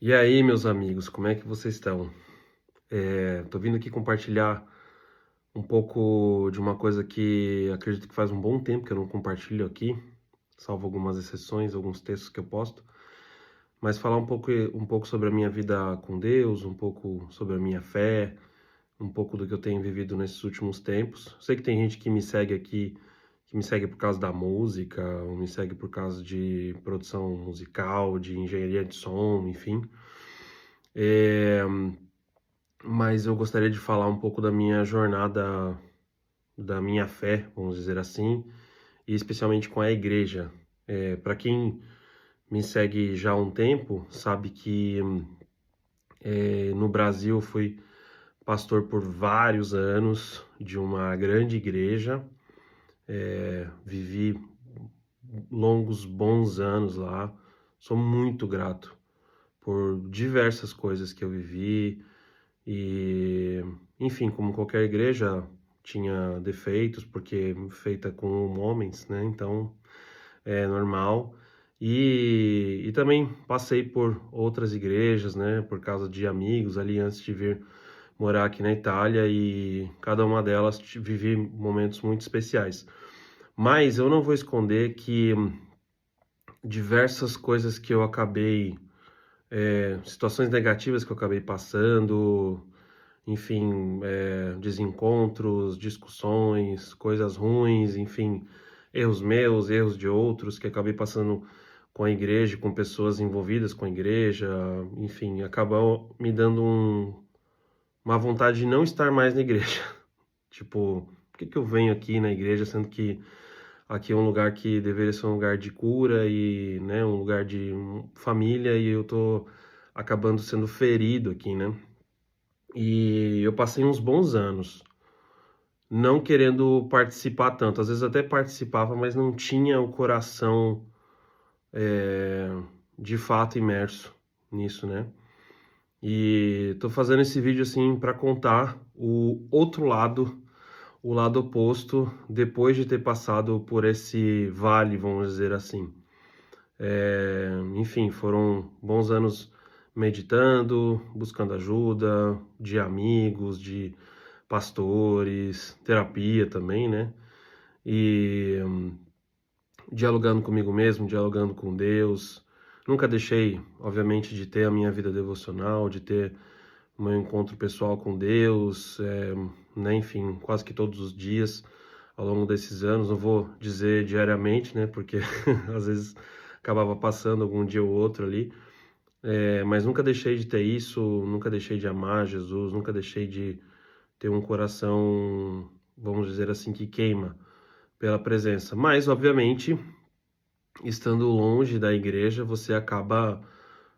E aí, meus amigos, como é que vocês estão? Tô vindo aqui compartilhar um pouco de uma coisa que acredito que faz um bom tempo que eu não compartilho aqui, salvo algumas exceções, alguns textos que eu posto, mas falar um pouco sobre a minha vida com Deus, um pouco sobre a minha fé, um pouco do que eu tenho vivido nesses últimos tempos. Sei que tem gente que me segue aqui, que me segue por causa da música, ou me segue por causa de produção musical, de engenharia de som, enfim. É, Mas eu gostaria de falar um pouco da minha jornada, da minha fé, vamos dizer assim, e especialmente com a igreja. Para quem me segue já há um tempo, sabe que no Brasil eu fui pastor por vários anos de uma grande igreja, vivi longos, bons anos lá. Sou muito grato por diversas coisas que eu vivi, e, enfim, como qualquer igreja tinha defeitos, porque feita com homens, né? Então é normal. E também passei por outras igrejas, né? Por causa de amigos ali antes de vir morar aqui na Itália, e cada uma delas vivi momentos muito especiais. Mas eu não vou esconder que diversas coisas que eu acabei, situações negativas que eu acabei passando, enfim, desencontros, discussões, coisas ruins, enfim, erros meus, erros de outros que acabei passando com a igreja, com pessoas envolvidas com a igreja, enfim, acabou me dando uma vontade de não estar mais na igreja. Tipo, por que que eu venho aqui na igreja, sendo que aqui é um lugar que deveria ser um lugar de cura e, né, um lugar de família, e eu tô acabando sendo ferido aqui, né? E eu passei uns bons anos não querendo participar tanto. Às vezes até participava, mas não tinha o coração é, de fato imerso nisso, né? E tô fazendo esse vídeo assim para contar o outro lado, o lado oposto, depois de ter passado por esse vale, vamos dizer assim. Enfim, foram bons anos meditando, buscando ajuda de amigos, de pastores, terapia também, né? E dialogando comigo mesmo, dialogando com Deus. Nunca deixei, obviamente, de ter a minha vida devocional, de ter o meu encontro pessoal com Deus, né? Enfim, quase que todos os dias ao longo desses anos. Não vou dizer diariamente, né? Porque às vezes acabava passando algum dia ou outro ali. Mas nunca deixei de ter isso, nunca deixei de amar Jesus, nunca deixei de ter um coração, vamos dizer assim, que queima pela presença. Mas, obviamente, estando longe da igreja, você acaba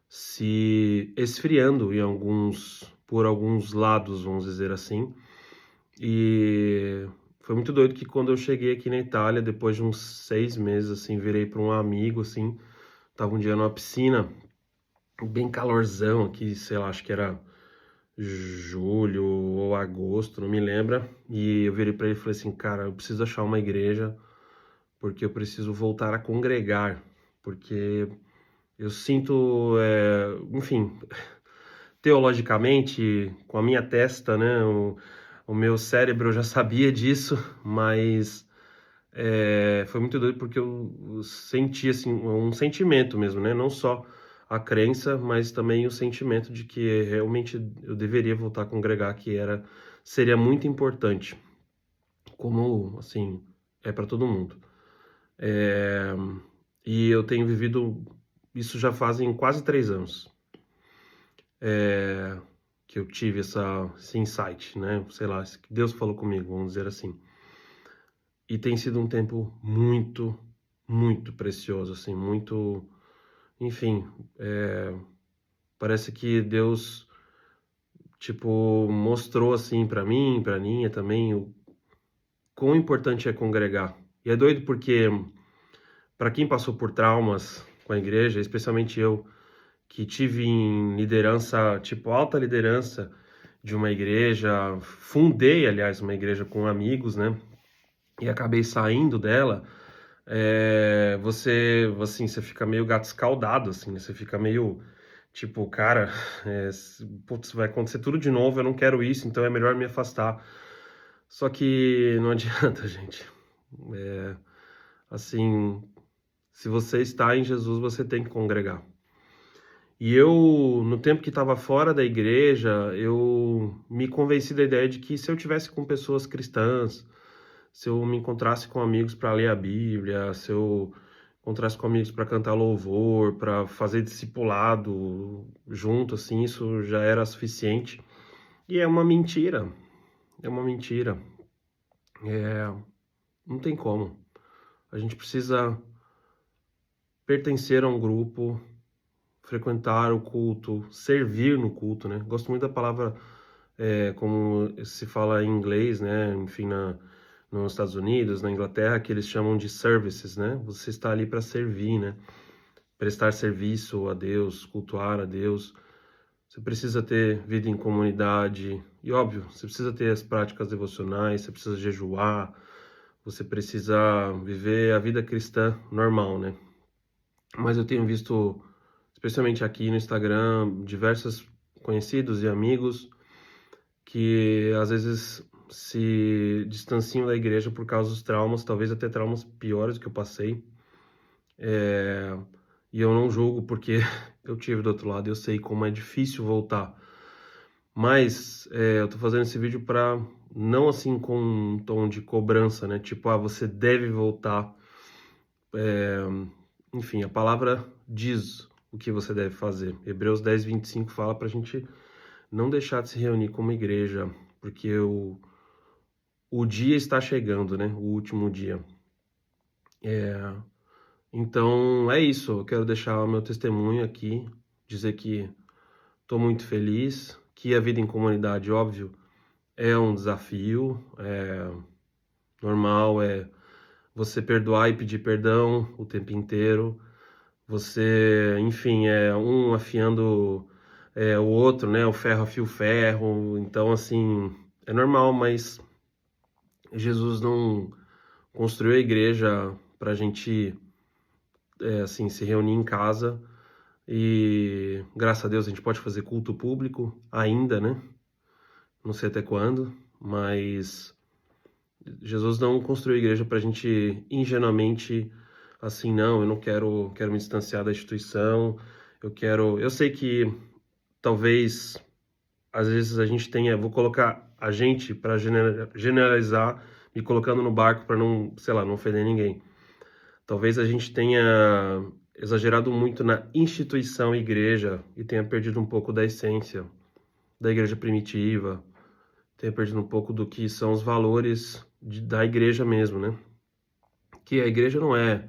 se esfriando por alguns lados, vamos dizer assim. E foi muito doido que quando eu cheguei aqui na Itália, depois de uns 6 meses, assim, virei para um amigo, assim, tava um dia numa piscina, bem calorzão aqui, sei lá, acho que era julho ou agosto, não me lembro. E eu virei para ele e falei assim, cara, eu preciso achar uma igreja porque eu preciso voltar a congregar, porque eu sinto, enfim, teologicamente, com a minha testa, né, o meu cérebro já sabia disso, mas foi muito doido porque eu senti, assim, um sentimento mesmo, né, não só a crença, mas também o sentimento de que realmente eu deveria voltar a congregar, seria muito importante, como, assim, é para todo mundo. É, e eu tenho vivido isso já fazem quase 3 anos, que eu tive esse insight, né? Sei lá, que Deus falou comigo, vamos dizer assim. E tem sido um tempo muito, muito precioso, assim, muito, enfim, parece que Deus, tipo, mostrou assim para mim, para Ninha também, o quão importante é congregar. E é doido porque para quem passou por traumas com a igreja, especialmente eu, que tive em liderança, tipo alta liderança de uma igreja, fundei, aliás, uma igreja com amigos, né? E acabei saindo dela. Você, assim, você fica meio gato escaldado, assim, né? Você fica meio Tipo, cara, putz, vai acontecer tudo de novo, eu não quero isso, então é melhor me afastar. Só que não adianta, gente. É, assim, se você está em Jesus, você tem que congregar. E eu, no tempo que estava fora da igreja, eu me convenci da ideia de que se eu tivesse com pessoas cristãs, se eu me encontrasse com amigos para ler a Bíblia, se eu encontrasse com amigos para cantar louvor, para fazer discipulado junto, assim, isso já era suficiente. E é uma mentira, é uma mentira. É, não tem como. A gente precisa pertencer a um grupo, frequentar o culto, servir no culto, né? Gosto muito da palavra, como se fala em inglês, né? Enfim, nos Estados Unidos, na Inglaterra, que eles chamam de services, né? Você está ali para servir, né? Prestar serviço a Deus, cultuar a Deus. Você precisa ter vida em comunidade e, óbvio, você precisa ter as práticas devocionais, você precisa jejuar, você precisa viver a vida cristã normal, né? Mas eu tenho visto, especialmente aqui no Instagram, diversos conhecidos e amigos que às vezes se distanciam da igreja por causa dos traumas, talvez até traumas piores do que eu passei. E eu não julgo porque eu tive do outro lado, eu sei como é difícil voltar. Mas eu tô fazendo esse vídeo para não assim com um tom de cobrança, né? Tipo, você deve voltar. Enfim, a palavra diz o que você deve fazer. Hebreus 10:25 fala pra gente não deixar de se reunir como igreja, porque o dia está chegando, né? O último dia. Então é isso. Eu quero deixar o meu testemunho aqui, dizer que estou muito feliz, que a vida em comunidade, óbvio, é um desafio, normal, você perdoar e pedir perdão o tempo inteiro, você, enfim, um afiando o outro, né? O ferro afia o ferro, então assim, é normal, mas Jesus não construiu a igreja para a gente, assim, se reunir em casa e, graças a Deus, a gente pode fazer culto público ainda, né? Não sei até quando, mas Jesus não construiu a igreja para a gente ingenuamente, assim, não, eu não quero me distanciar da instituição, eu sei que talvez, às vezes a gente tenha, vou colocar a gente para generalizar, me colocando no barco para não, sei lá, não ofender ninguém. Talvez a gente tenha exagerado muito na instituição igreja e tenha perdido um pouco da essência da igreja primitiva, tenha perdido um pouco do que são os valores da igreja mesmo, né? Que a igreja não é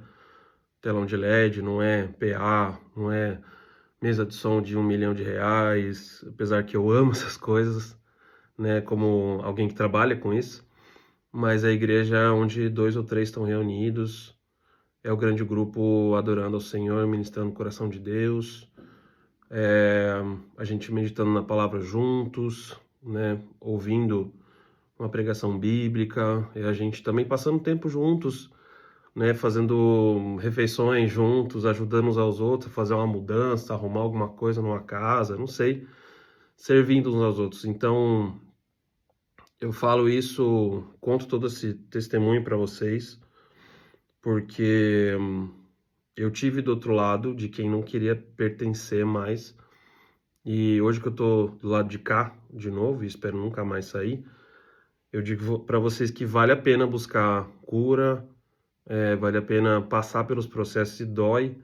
telão de LED, não é PA, não é mesa de som de R$ 1 milhão, apesar que eu amo essas coisas, né? Como alguém que trabalha com isso, mas a igreja é onde 2 ou 3 estão reunidos, é o grande grupo adorando ao Senhor, ministrando o coração de Deus, a gente meditando na palavra juntos, né? Ouvindo uma pregação bíblica, e a gente também passando tempo juntos, né? Fazendo refeições juntos, ajudando uns aos outros a fazer uma mudança, arrumar alguma coisa numa casa, não sei, servindo uns aos outros. Então, eu falo isso, conto todo esse testemunho para vocês, porque eu tive do outro lado, de quem não queria pertencer mais, e hoje que eu tô do lado de cá, de novo, e espero nunca mais sair, eu digo para vocês que vale a pena buscar cura, vale a pena passar pelos processos e dói,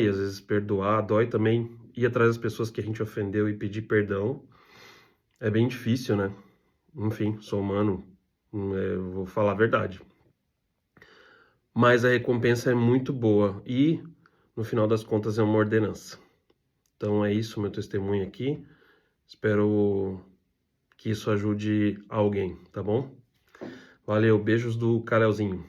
às vezes perdoar, dói também ir atrás das pessoas que a gente ofendeu e pedir perdão. É bem difícil, né? Enfim, sou humano, vou falar a verdade. Mas a recompensa é muito boa e, no final das contas, é uma ordenança. Então é isso, meu testemunho aqui. Espero que isso ajude alguém, tá bom? Valeu, beijos do Carelzinho.